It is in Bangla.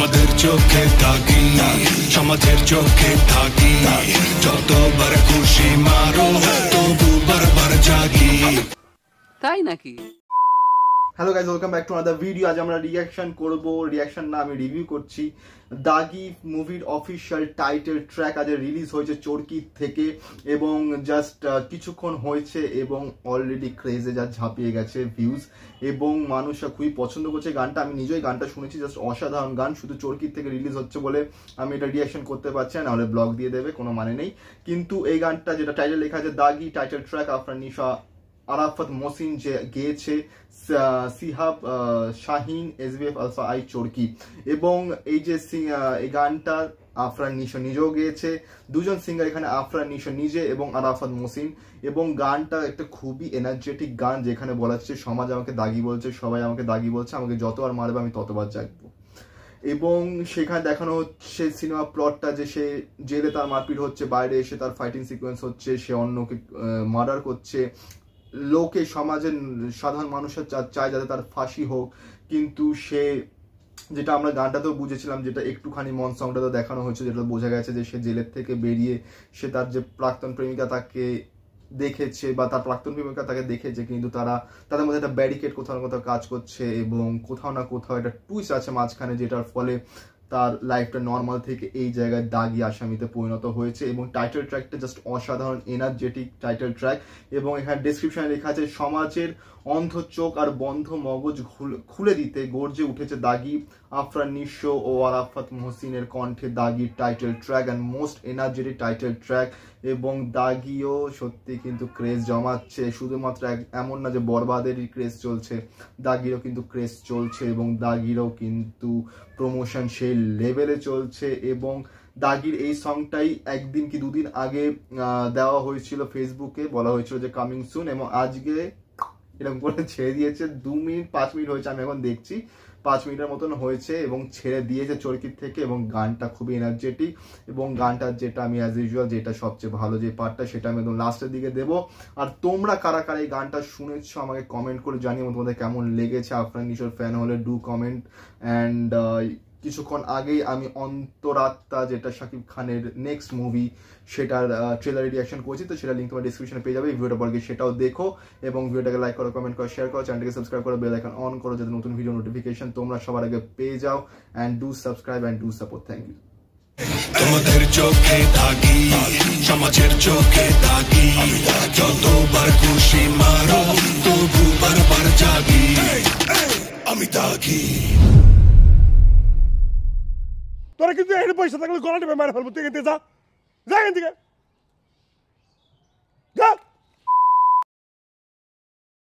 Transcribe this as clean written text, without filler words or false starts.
তোমাদের চোখে থাকি, সমাজের চোখে থাকি, যতবার খুশি মারো তবু বারবার জাগি। তাই নাকি? Hello guys, welcome back to another video. আজ আমরা রিয়াকশন করব, রিয়াকশন না আমি রিভিউ করছি। দাগি মুভির অফিসিয়াল টাইটেল ট্র্যাক আজ রিলিজ হয়েছে চরকি থেকে এবং জাস্ট কিছুক্ষণ হয়েছে এবং অলরেডি ক্রেজে যা ঝাঁপিয়ে গেছে ভিউজ এবং মানুষরা খুবই পছন্দ করছে গানটা। আমি নিজেই গানটা শুনেছি, জাস্ট অসাধারণ গান। শুধু চরকির থেকে রিলিজ হচ্ছে বলে আমি এটা রিয়াকশন করতে পারছি না, নাহলে ব্লগ দিয়ে দেবে, কোনো মানে নেই। কিন্তু এই গানটা যেটা টাইটেল লেখা আছে দাগি টাইটেল ট্র্যাক আফরান নিশা আরাফাত মহসিন যে গেয়েছে, Shihab Shahin, SBF Alpha I Chorki, এবং এই যে এই গানটা আফরান নিশো নিজেও গেয়েছে। দুজন সিঙ্গার এখানে, আফরান নিশো নিজে এবং আরাফাত মহসিন। এবং গানটা একটা খুবই এনার্জেটিক গান, যেখানে বলা হচ্ছে সমাজ আমাকে দাগি বলছে, সবাই আমাকে দাগি বলছে, আমাকে যতবার মারবে আমি ততবার জাগবো। এবং সেখানে দেখানো হচ্ছে সিনেমা প্লটটা যে সে জেলে তার মারপিট হচ্ছে, বাইরে এসে তার ফাইটিং সিকোয়েন্স হচ্ছে, সে অন্যকে মার্ডার করছে। লোকে সমাজের সাধারণ মানুষের চায় যাতে তার ফাঁসি হোক, কিন্তু সে, যেটা আমরা গানটাতেও বুঝেছিলাম, যেটা একটুখানি মন সংটাতেও দেখানো হয়েছে, যেটা বোঝা গেছে যে সে জেলের থেকে বেরিয়ে সে তার যে প্রাক্তন প্রেমিকা তাকে দেখেছে বা তার প্রাক্তন প্রেমিকা তাকে দেখেছে, কিন্তু তাদের মধ্যে একটা ব্যারিকেড কোথাও না কোথাও কাজ করছে এবং কোথাও না কোথাও একটা টুইস্ট আছে মাঝখানে, যেটার ফলে তার লাইফটা নর্মাল থেকে এই জায়গায় দাগি আসামিতে পরিণত হয়েছে। এবং টাইটেল ট্র্যাকটা জাস্ট অসাধারণ এনার্জেটিক টাইটেল ট্র্যাক। এবং এখানে ডেসক্রিপশনে লেখা আছে সমাজের অন্ধ চোখ আর বন্ধ মগজ খুলে দিতে গর্জে উঠেছে দাগি, আফরান নিশো ও আরাফাত মহসিনের কণ্ঠে দাগির title track and most energetic title track. এবং দাগিও সত্যি কিন্তু ক্রেজ জমাচ্ছে, শুধুমাত্র এমন না যে বরবাদেরই ক্রেজ চলছে, দাগিরও কিন্তু ক্রেজ চলছে এবং দাগিরও কিন্তু প্রমোশন সেই লেভেলে চলছে। এবং দাগির এই সংটাই একদিন কি দুদিন আগে দেওয়া হয়েছিল ফেসবুকে, বলা হয়েছিল যে কামিং সুন, এবং আজকে এরকম করে ছেড়ে দিয়েছে। 2 মিনিট 5 মিনিট হয়েছে, আমি এখন দেখছি 5 মিনিটের মতন হয়েছে এবং ছেড়ে দিয়েছে চরকির থেকে। এবং গানটা খুবই এনার্জেটিক এবং গানটার যেটা আমি অ্যাজ ইউজুয়াল যেটা সবচেয়ে ভালো যে পার্টটা, সেটা আমি একদম লাস্টের দিকে দেবো। আর তোমরা কারা কারা এই গানটা শুনেছো আমাকে কমেন্ট করে জানিও তোমাদের কেমন লেগেছে। আফরান নিশোর ফ্যান হলে ডু কমেন্ট। অ্যান্ড কিছুক্ষণ আগেই আমি অন্তরাত্মা, যেটা শাকিব খানের নেক্সট মুভি, সেটার ট্রেলারে রিয়াকশন করছি, তো সেটা লিঙ্ক তোমার ডিসক্রিপশনে পেয়ে যাবে। এই ভিডিওটা পরে সেটাও দেখো এবং ভিডিওটাকে লাইক করো, কমেন্ট করো, শেয়ার করো, চ্যানেলটাকে সাবস্ক্রাইব করো, বেল আইকন অন করো যাতে নতুন ভিডিও নোটিফিকেশন তোমরা সবার আগে পেয়ে যাও। And do subscribe and do support. Thank you. তোমাদের চোখে থাকি, সমাজের চোখে থাকি, যতবার খুশি মারো তবু বারবার জাগি, আমি দাগি। তোরা কিন্তু এখানে পয়সা থাকলে গলাটা মেরে ফেলবো, তুই যা এখান থেকে।